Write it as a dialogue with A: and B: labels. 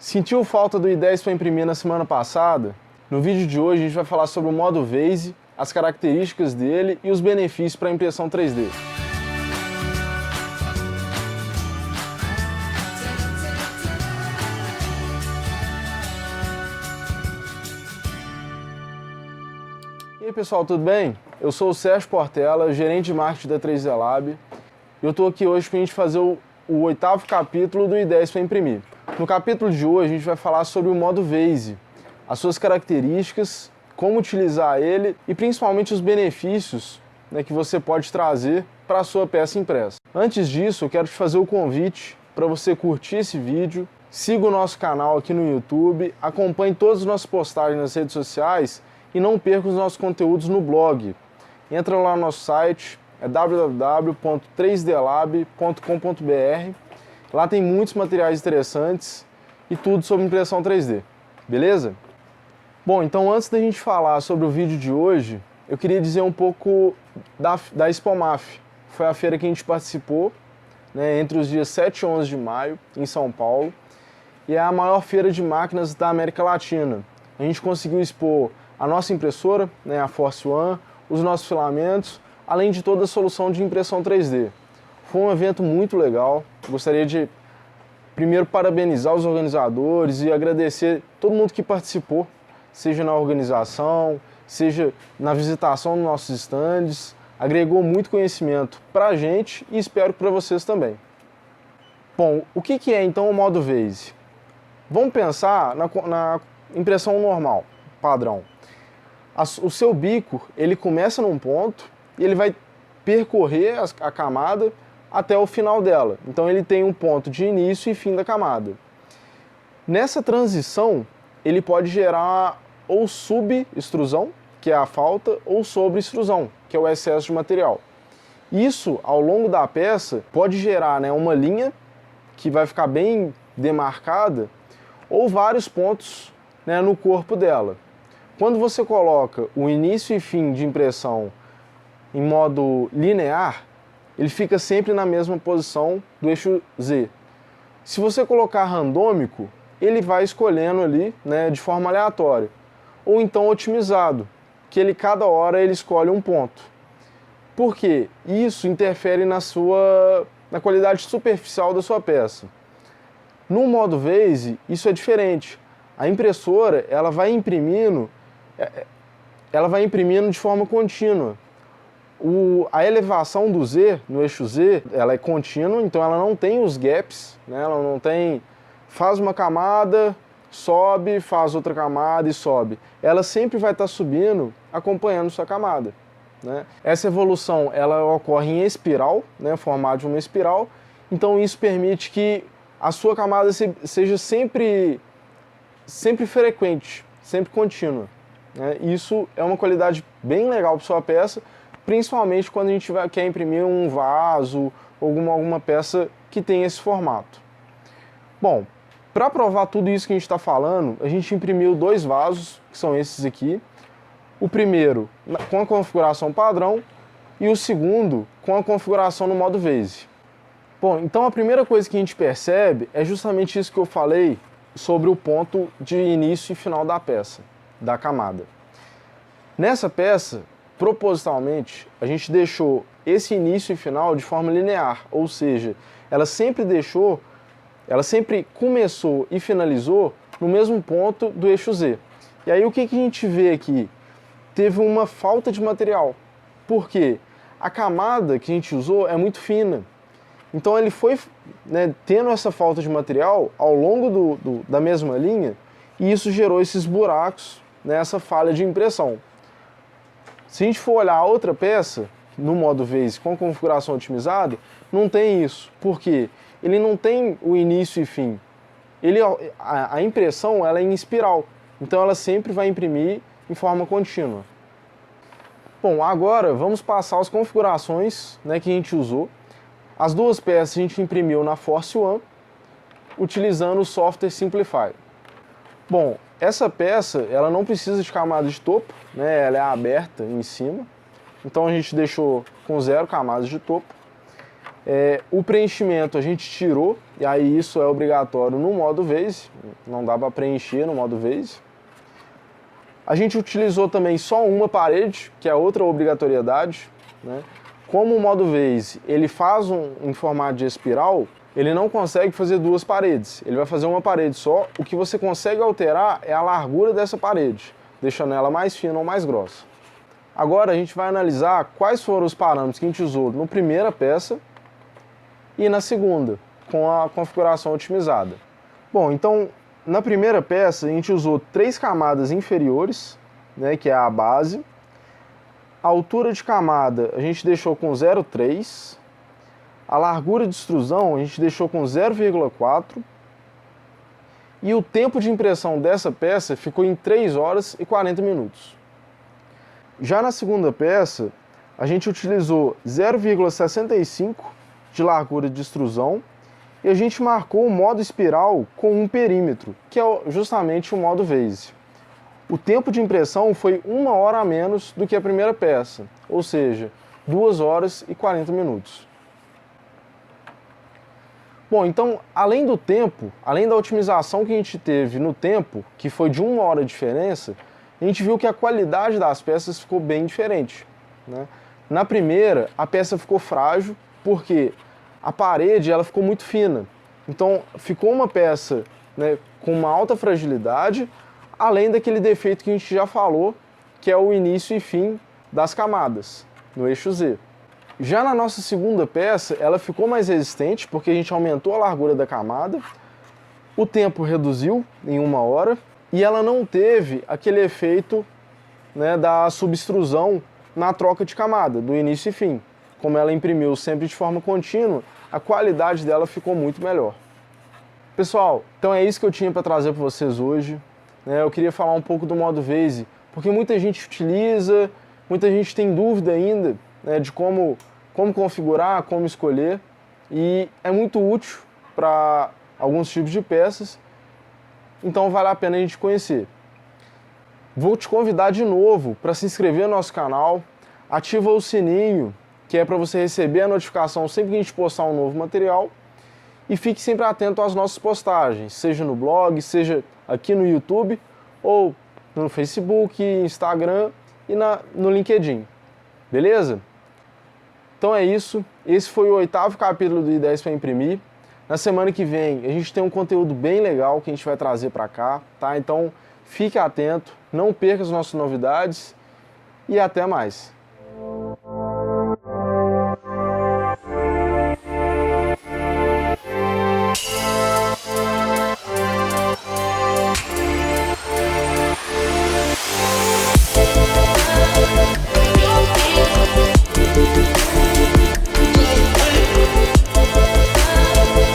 A: Sentiu falta do i10 para imprimir na semana passada? No vídeo de hoje a gente vai falar sobre o modo Vase, as características dele e os benefícios para a impressão 3D. E aí pessoal, tudo bem? Eu sou o Sérgio Portela, gerente de marketing da 3D Lab, e eu estou aqui hoje para a gente fazer o 8º capítulo do i10 para imprimir. No capítulo de hoje a gente vai falar sobre o modo Vase, as suas características, como utilizar ele e principalmente os benefícios, que você pode trazer para a sua peça impressa. Antes disso, eu quero te fazer o convite para você curtir esse vídeo, siga o nosso canal aqui no YouTube, acompanhe todas as nossas postagens nas redes sociais e não perca os nossos conteúdos no blog. Entra lá no nosso site, é www.3dlab.com.br. Lá tem muitos materiais interessantes e tudo sobre impressão 3D, beleza? Bom, então antes da gente falar sobre o vídeo de hoje, eu queria dizer um pouco da Expomaf. Foi a feira que a gente participou, entre os dias 7 e 11 de maio, em São Paulo, e é a maior feira de máquinas da América Latina. A gente conseguiu expor a nossa impressora, a Force One, os nossos filamentos, além de toda a solução de impressão 3D. Foi um evento muito legal. Gostaria de primeiro parabenizar os organizadores e agradecer todo mundo que participou, seja na organização, seja na visitação dos nossos estandes. Agregou muito conhecimento para a gente e espero para vocês também. Bom, o que é então o modo Vase? Vamos pensar na impressão normal, padrão. O seu bico, ele começa num ponto e ele vai percorrer a camada até o final dela. Então ele tem um ponto de início e fim da camada. Nessa transição, ele pode gerar ou subextrusão, que é a falta, ou sobreextrusão, que é o excesso de material. Isso, ao longo da peça, pode gerar uma linha que vai ficar bem demarcada ou vários pontos no corpo dela. Quando você coloca o início e fim de impressão em modo linear, ele fica sempre na mesma posição do eixo Z. Se você colocar randômico, ele vai escolhendo ali de forma aleatória. Ou então otimizado, que cada hora ele escolhe um ponto. Por quê? Isso interfere na qualidade superficial da sua peça. No modo Vase, isso é diferente. A impressora ela vai imprimindo de forma contínua. A elevação do Z, no eixo Z, ela é contínua, então ela não tem os gaps, ela não tem, faz uma camada, sobe, faz outra camada e sobe. Ela sempre vai estar subindo, acompanhando sua camada. Essa evolução ela ocorre em espiral, formato de uma espiral, então isso permite que a sua camada seja sempre frequente, sempre contínua. Isso é uma qualidade bem legal para sua peça, principalmente quando a gente quer imprimir um vaso ou alguma peça que tem esse formato. Bom, para provar tudo isso que a gente está falando, a gente imprimiu 2 vasos, que são esses aqui. O primeiro com a configuração padrão e o segundo com a configuração no modo Vase. Bom, então a primeira coisa que a gente percebe é justamente isso que eu falei sobre o ponto de início e final da peça, da camada. Nessa peça, propositalmente, a gente deixou esse início e final de forma linear, ou seja, ela sempre começou e finalizou no mesmo ponto do eixo Z. E aí o que a gente vê aqui? Teve uma falta de material. Por quê? A camada que a gente usou é muito fina. Então ele foi tendo essa falta de material ao longo da mesma linha e isso gerou esses buracos, essa falha de impressão. Se a gente for olhar a outra peça, no modo Vase com configuração otimizada, não tem isso. Por quê? Ele não tem o início e fim. A impressão ela é em espiral, então ela sempre vai imprimir em forma contínua. Bom, agora vamos passar as configurações que a gente usou. As 2 peças a gente imprimiu na Force One, utilizando o software Simplify. Bom, essa peça ela não precisa de camada de topo, ela é aberta em cima, então a gente deixou com 0 camadas de topo. O preenchimento a gente tirou, e aí isso é obrigatório no modo Vase, não dá para preencher no modo Vase. A gente utilizou também só uma parede, que é outra obrigatoriedade, né? Como o modo Vase ele faz em formato de espiral, ele não consegue fazer duas paredes, ele vai fazer uma parede só. O que você consegue alterar é a largura dessa parede, deixando ela mais fina ou mais grossa. Agora a gente vai analisar quais foram os parâmetros que a gente usou na primeira peça e na segunda, com a configuração otimizada. Bom, então na primeira peça a gente usou 3 camadas inferiores, né, que é a base. A altura de camada a gente deixou com 0,3. A largura de extrusão a gente deixou com 0,4. E o tempo de impressão dessa peça ficou em 3 horas e 40 minutos. Já na segunda peça, a gente utilizou 0,65 de largura de extrusão e a gente marcou o modo espiral com um perímetro, que é justamente o modo Vase. O tempo de impressão foi 1 hora a menos do que a primeira peça, ou seja, 2 horas e 40 minutos. Bom, então, além do tempo, além da otimização que a gente teve no tempo, que foi de 1 hora de diferença, a gente viu que a qualidade das peças ficou bem diferente, né? Na primeira, a peça ficou frágil, porque a parede ela ficou muito fina. Então, ficou uma peça, né, com uma alta fragilidade, além daquele defeito que a gente já falou, que é o início e fim das camadas, no eixo Z. Já na nossa segunda peça, ela ficou mais resistente, porque a gente aumentou a largura da camada, o tempo reduziu em 1 hora, e ela não teve aquele efeito, né, da subextrusão na troca de camada, do início e fim. Como ela imprimiu sempre de forma contínua, a qualidade dela ficou muito melhor. Pessoal, então é isso que eu tinha para trazer para vocês hoje. Eu queria falar um pouco do modo Vase, porque muita gente utiliza, muita gente tem dúvida ainda, né, de como configurar, como escolher, e é muito útil para alguns tipos de peças, então vale a pena a gente conhecer. Vou te convidar de novo para se inscrever no nosso canal, ativa o sininho, que é para você receber a notificação sempre que a gente postar um novo material, e fique sempre atento às nossas postagens, seja no blog, seja aqui no YouTube, ou no Facebook, Instagram e no LinkedIn. Beleza? Então é isso. Esse foi o 8º capítulo do Ideias para Imprimir. Na semana que vem a gente tem um conteúdo bem legal que a gente vai trazer para cá, tá? Então fique atento, não perca as nossas novidades e até mais.